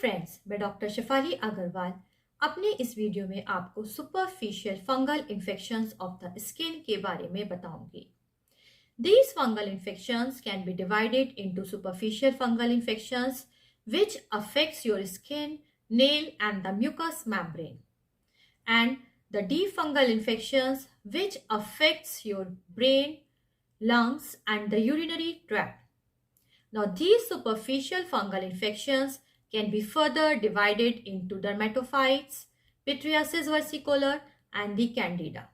Friends, मैं doctor Shefali Agarwal अपने इस वीडियो में आपको superficial fungal infections of the skin के बारे में बताऊंगी। These fungal infections can be divided into superficial fungal infections which affects your skin, nail and the mucous membrane, and the deep fungal infections which affects your brain, lungs and the urinary tract. Now, these superficial fungal infections can be further divided into dermatophytes, pityriasis versicolor, and the candida.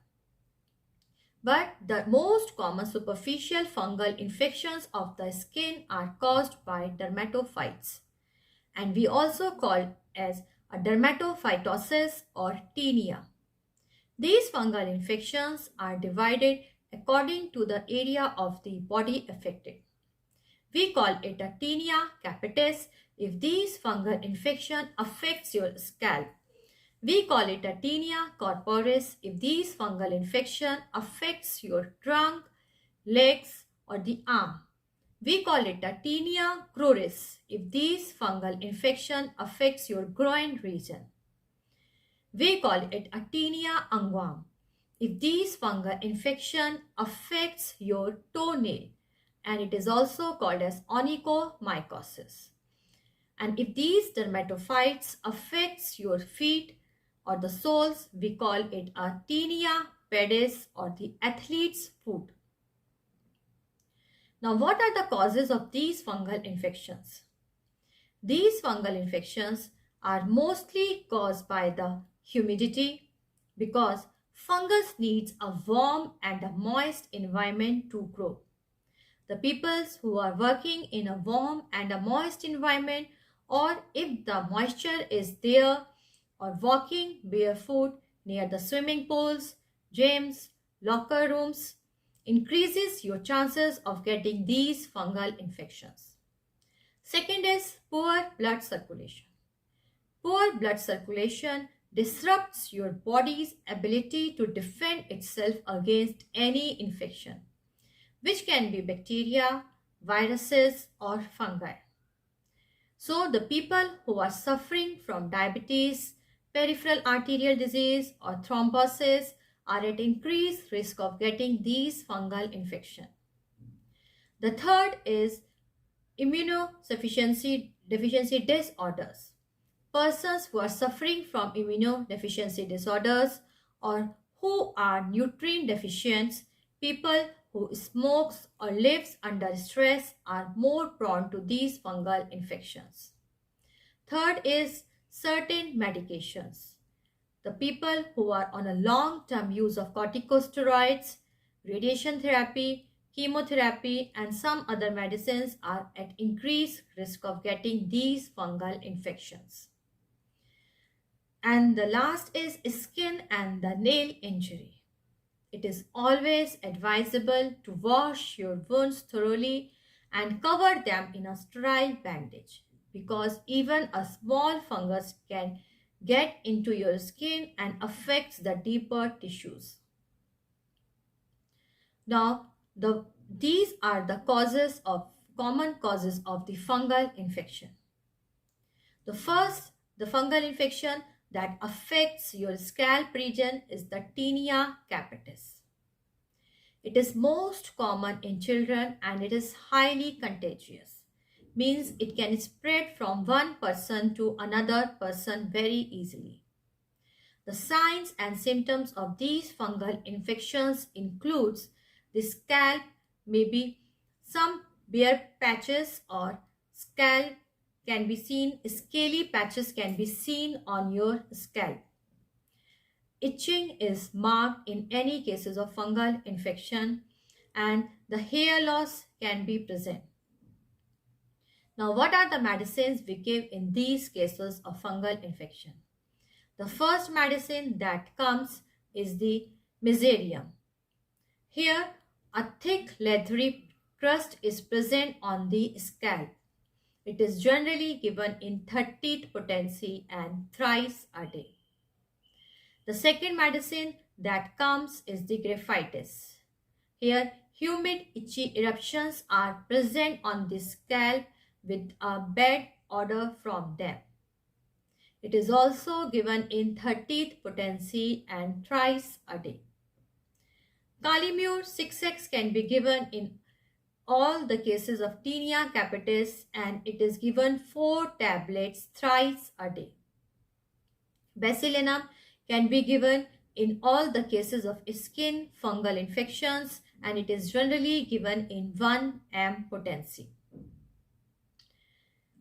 But the most common superficial fungal infections of the skin are caused by dermatophytes, and we also call as a dermatophytosis or tinea. These fungal infections are divided according to the area of the body affected. We call it a Tinea Capitis if these fungal infection affects your scalp. We call it a Tinea Corporis if these fungal infection affects your trunk, legs or the arm. We call it a Tinea Corporis if these fungal infection affects your groin region. We call it a Tinea Unguam if these fungal infection affects your toenail, and it is also called as onychomycosis. And if these dermatophytes affects your feet or the soles, we call it a Tinea Pedis or the athlete's foot. Now, what are the causes of these fungal infections? These fungal infections are mostly caused by the humidity because fungus needs a warm and a moist environment to grow. The peoples who are working in a warm and a moist environment, or if the moisture is there, or walking barefoot near the swimming pools, gyms, locker rooms, increases your chances of getting these fungal infections. Second is poor blood circulation. Poor blood circulation disrupts your body's ability to defend itself against any infection, which can be bacteria, viruses or fungi. So the people who are suffering from diabetes, peripheral arterial disease or thrombosis are at increased risk of getting these fungal infection. The third is immunodeficiency disorders. Persons who are suffering from immunodeficiency disorders or who are nutrient deficient, people who smokes or lives under stress are more prone to these fungal infections. Third is certain medications. The people who are on a long-term use of corticosteroids, radiation therapy, chemotherapy and some other medicines are at increased risk of getting these fungal infections. And the last is skin and the nail injury. It is always advisable to wash your wounds thoroughly and cover them in a sterile bandage because even a small fungus can get into your skin and affects the deeper tissues. Now, these are the common causes of the fungal infection. The first, the fungal infection that affects your scalp region is the Tinea Capitis. It is most common in children and it is highly contagious. Means it can spread from one person to another person very easily. The signs and symptoms of these fungal infections includes the scalp, maybe some bare patches or scalp can be seen, scaly patches can be seen on your scalp. Itching is marked in any cases of fungal infection and the hair loss can be present. Now, what are the medicines we give in these cases of fungal infection? The first medicine that comes is the Mesothelium. Here, a thick leathery crust is present on the scalp. It is generally given in 30th potency and thrice a day. The second medicine that comes is the Graphites. Here, humid itchy eruptions are present on the scalp with a bad odor from them. It is also given in 30th potency and thrice a day. Calimure 6x can be given in all the cases of Tinea Capitis and it is given 4 tablets thrice a day. Basilinum can be given in all the cases of skin fungal infections and it is generally given in 1 m potency.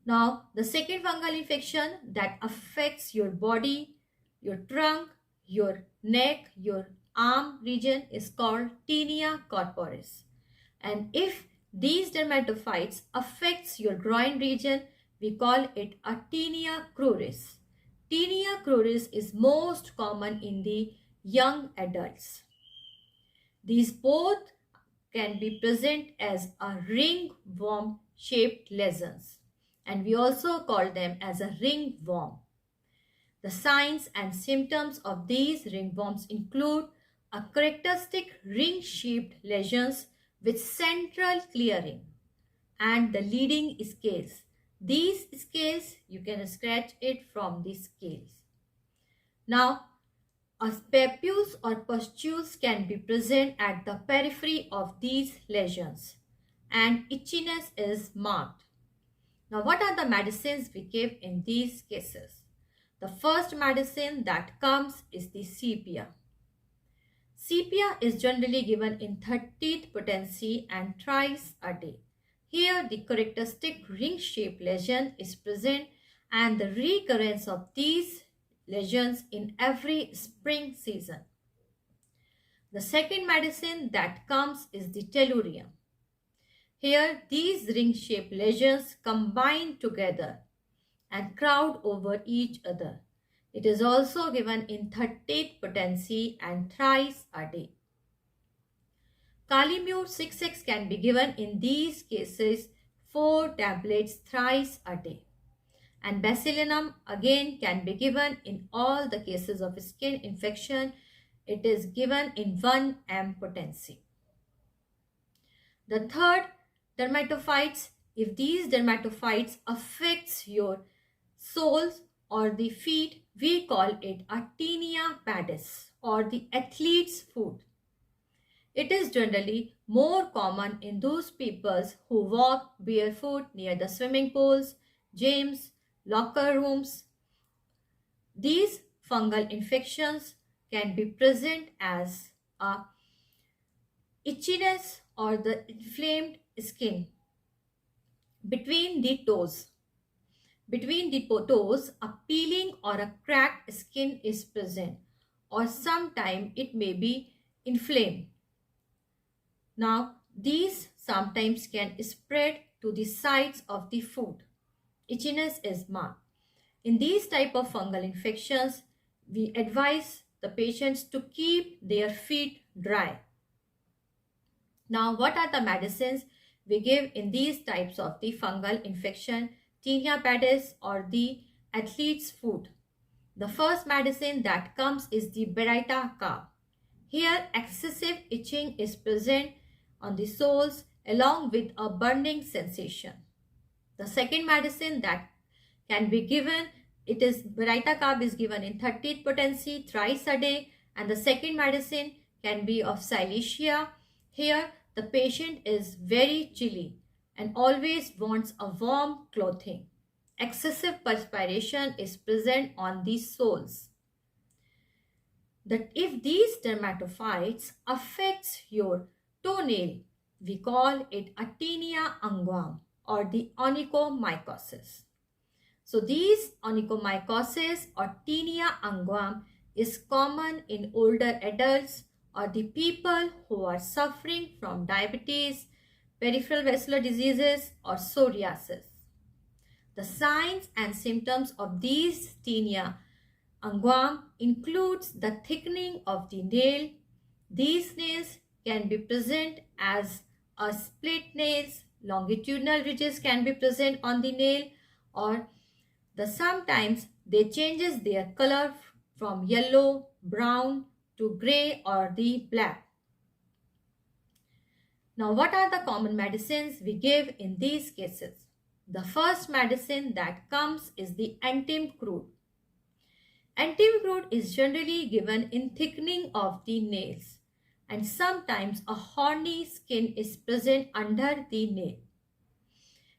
Now, the second fungal infection that affects your body, your trunk, your neck, your arm region is called Tinea Corporis. And if these dermatophytes affects your groin region, we call it a Tinea Corporis. Tinea Corporis is most common in the young adults. These both can be present as a ringworm shaped lesions and we also call them as a ringworm. The signs and symptoms of these ringworms include a characteristic ring-shaped lesions with central clearing and the leading scales. These scales, you can scratch it from the scales. Now, papules or pustules can be present at the periphery of these lesions and itchiness is marked. Now, what are the medicines we give in these cases? The first medicine that comes is the Sepia. Sepia is generally given in 30th potency and thrice a day. Here, the characteristic ring-shaped lesion is present and the recurrence of these lesions in every spring season. The second medicine that comes is the Tellurium. Here, these ring-shaped lesions combine together and crowd over each other. It is also given in 30th potency and thrice a day. Calimure 6x can be given in these cases 4 tablets thrice a day. And Basilinum again can be given in all the cases of skin infection. It is given in 1 m potency. The third, dermatophytes. If these dermatophytes affects your soles or the feet, we call it a Tinea Pedis or the athlete's foot. It is generally more common in those people who walk barefoot near the swimming pools, gyms, locker rooms. These fungal infections can be present as a itchiness or the inflamed skin between the toes. Between the toes, a peeling or a cracked skin is present or sometimes it may be inflamed. Now, these sometimes can spread to the sides of the foot. Itchiness is marked. In these type of fungal infections, we advise the patients to keep their feet dry. Now, what are the medicines we give in these types of the fungal infection, Tinea Pedis or the athlete's foot? The first medicine that comes is the Baryta Carb. Here, excessive itching is present on the soles along with a burning sensation. The second medicine that can be given, it is Baryta Carb is given in 30th potency thrice a day and the second medicine can be of Silicea. Here, the patient is very chilly and always wants a warm clothing. Excessive perspiration is present on the soles. That if these dermatophytes affects your toenail, we call it a Tinea unguam or the onychomycosis. So these onychomycosis or Tinea unguam is common in older adults or the people who are suffering from diabetes, peripheral vascular diseases or psoriasis. The signs and symptoms of these Tinea unguam includes the thickening of the nail. These nails can be present as a split nails, longitudinal ridges can be present on the nail or sometimes they changes their color from yellow, brown to gray or the black. Now, what are the common medicines we give in these cases? The first medicine that comes is the antim crude. Antimicrote is generally given in thickening of the nails, and sometimes a horny skin is present under the nail.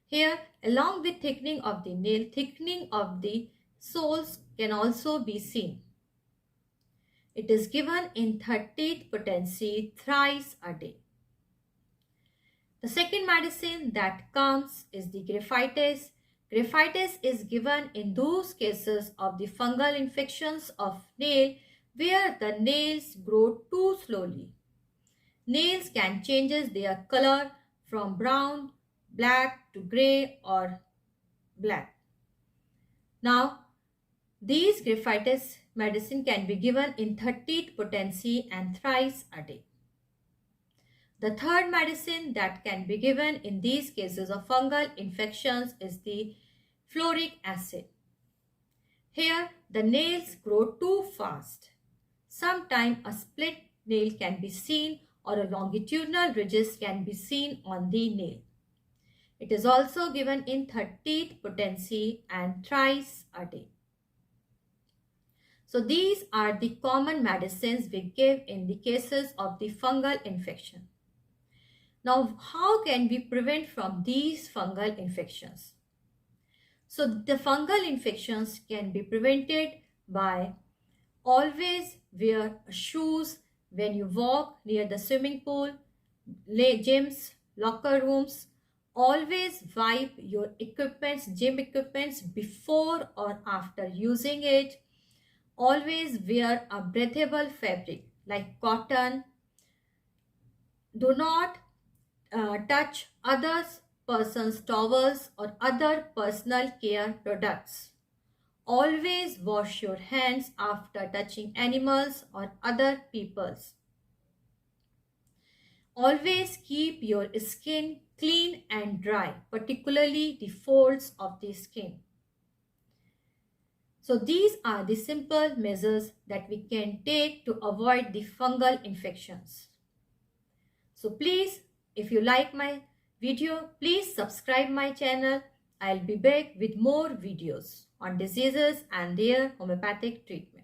Here, along with thickening of the nail, thickening of the soles can also be seen. It is given in 30th potency thrice a day. The second medicine that comes is the Graphites. Graphites is given in those cases of the fungal infections of nail where the nails grow too slowly. Nails can change their color from brown, black to gray or black. Now, these Graphites medicine can be given in 30th potency and thrice a day. The third medicine that can be given in these cases of fungal infections is the Fluoric Acid. Here, the nails grow too fast. Sometimes a split nail can be seen or a longitudinal ridges can be seen on the nail. It is also given in 30th potency and thrice a day. So these are the common medicines we give in the cases of the fungal infection. Now, how can we prevent from these fungal infections? So the fungal infections can be prevented by always wear shoes when you walk near the swimming pool, gyms, locker rooms. Always wipe your equipments, gym equipments before or after using it. Always wear a breathable fabric like cotton. Do not touch other person's towels or other personal care products. Always wash your hands after touching animals or other people's. Always keep your skin clean and dry, particularly the folds of the skin. So these are the simple measures that we can take to avoid the fungal infections. So please, if you like my video, please subscribe my channel. I'll be back with more videos on diseases and their homeopathic treatment.